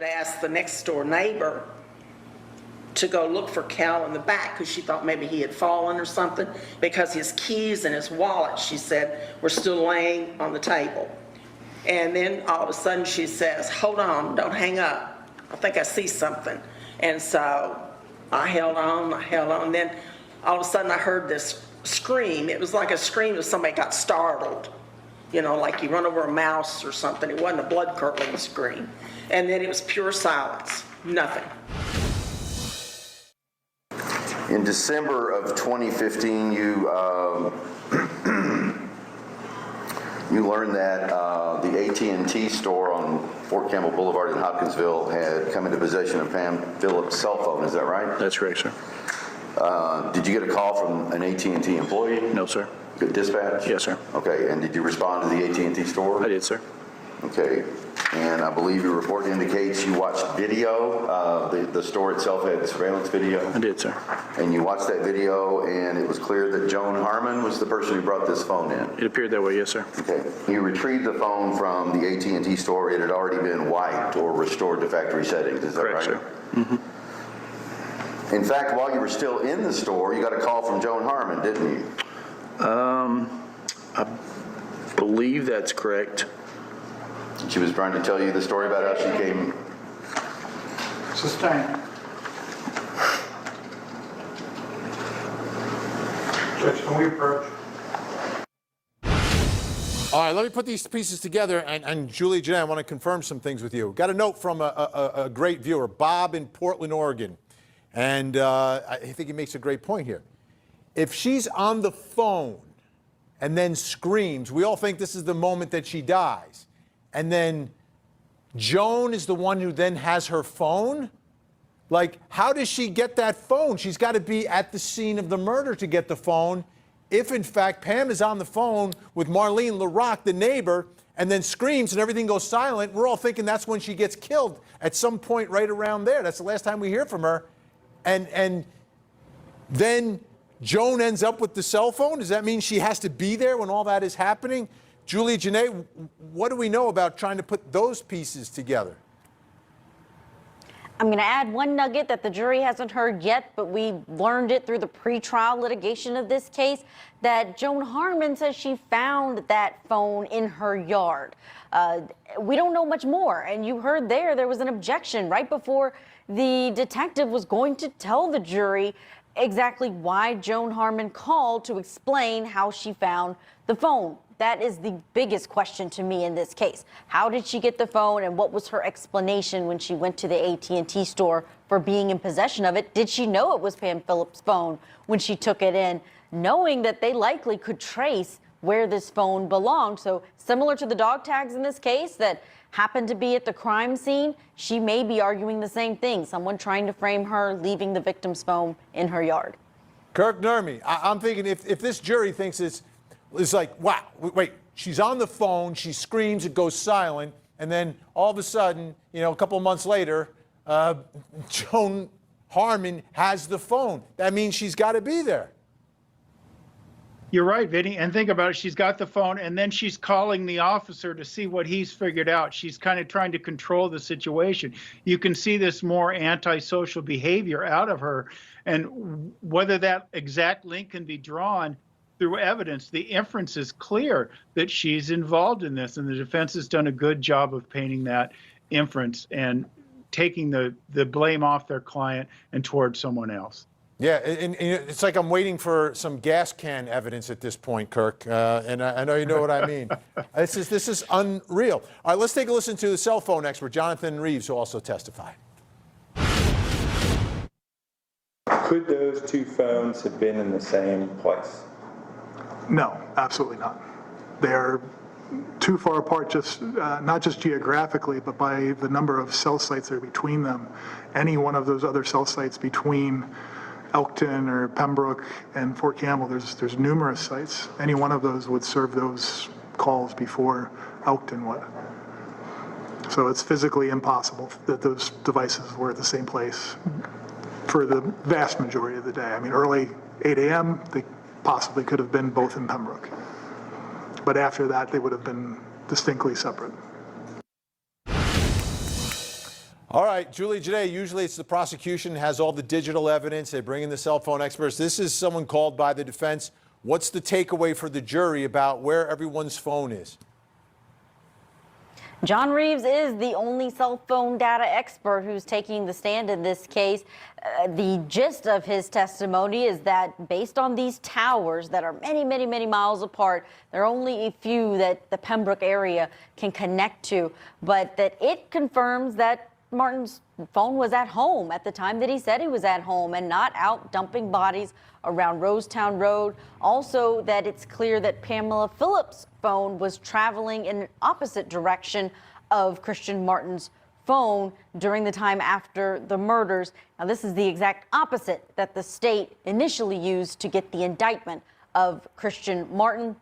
Asked the next door neighbor to go look for Cal in the back because she thought maybe he had fallen or something, because his keys and his wallet, she said, were still laying on the table. And then all of a sudden she says, "Hold on, don't hang up. I think I see something." And so I held on. Then all of a sudden I heard this scream. It was like a scream of somebody got startled. You know, like you run over a mouse or something. It wasn't a blood-curdling scream. And then it was pure silence, nothing. In December of 2015, you learned that the AT&T store on Fort Campbell Boulevard in Hopkinsville had come into possession of Pam Phillips' cell phone. Is that right? That's correct, sir. Did you get a call from an AT&T employee? No, sir. Good dispatch? Yes, sir. Okay, and did you respond to the AT&T store? I did, sir. Okay, and I believe your report indicates you watched video. The store itself had surveillance video. I did, sir. And you watched that video, and it was clear that Joan Harmon was the person who brought this phone in. It appeared that way, yes, sir. Okay. You retrieved the phone from the AT&T store. It had already been wiped or restored to factory settings. Is that Correct, right? sir. Mm-hmm. In fact, while you were still in the store, you got a call from Joan Harmon, didn't you? I believe that's correct. She was trying to tell you the story about how she came. Sustained. Judge, can we approach? All right, let me put these pieces together, and Julie Jeanette, I want to confirm some things with you. Got a note from a great viewer, Bob in Portland, Oregon, and I think he makes a great point here. If she's on the phone and then screams, we all think this is the moment that she dies, and then Joan is the one who then has her phone? Like, how does she get that phone? She's got to be at the scene of the murder to get the phone. If, in fact, Pam is on the phone with Marlene LaRock, the neighbor, and then screams and everything goes silent, we're all thinking that's when she gets killed at some point right around there. That's the last time we hear from her. And then Joan ends up with the cell phone? Does that mean she has to be there when all that is happening? Julie Jeanette, what do we know about trying to put those pieces together? I'm going to add one nugget that the jury hasn't heard yet, but we learned it through the pretrial litigation of this case, that Joan Harmon says she found that phone in her yard. We don't know much more, and you heard there was an objection right before the detective was going to tell the jury exactly why Joan Harmon called to explain how she found the phone. That is the biggest question to me in this case. How did she get the phone, and what was her explanation when she went to the AT&T store for being in possession of it? Did she know it was Pam Phillips' phone when she took it in, knowing that they likely could trace where this phone belonged? So similar to the dog tags in this case that happened to be at the crime scene, she may be arguing the same thing. Someone trying to frame her leaving the victim's phone in her yard. Kirk Nurmi, I'm thinking if this jury thinks it's like, wow, wait, she's on the phone, she screams, it goes silent, and then all of a sudden, a couple of months later, Joan Harmon has the phone. That means she's got to be there. You're right, Vinny. And think about it. She's got the phone, and then she's calling the officer to see what he's figured out. She's kind of trying to control the situation. You can see this more antisocial behavior out of her. And whether that exact link can be drawn through evidence, the inference is clear that she's involved in this. And the defense has done a good job of painting that inference and taking the blame off their client and towards someone else. Yeah, and it's like I'm waiting for some gas can evidence at this point, Kirk, and I know you know what I mean. This is unreal. All right, let's take a listen to the cell phone expert, Jonathan Reeves, who also testified. Could those two phones have been in the same place? No, absolutely not. They're too far apart, just not just geographically, but by the number of cell sites that are between them. Any one of those other cell sites between Elkton or Pembroke and Fort Campbell, there's numerous sites. Any one of those would serve those calls before Elkton would. So it's physically impossible that those devices were at the same place for the vast majority of the day. I mean, early 8 a.m., they possibly could have been both in Pembroke. But after that, they would have been distinctly separate. All right, Julie Janae, usually it's the prosecution has all the digital evidence. They bring in the cell phone experts. This is someone called by the defense. What's the takeaway for the jury about where everyone's phone is? John Reeves is the only cell phone data expert who's taking the stand in this case. The gist of his testimony is that based on these towers that are many, many, many miles apart, there are only a few that the Pembroke area can connect to, but that it confirms that Martin's phone was at home at the time that he said he was at home and not out dumping bodies around Rosetown Road. Also, that it's clear that Pamela Phillips' phone was traveling in an opposite direction of Christian Martin's phone during the time after the murders. Now, this is the exact opposite that the state initially used to get the indictment of Christian Martin.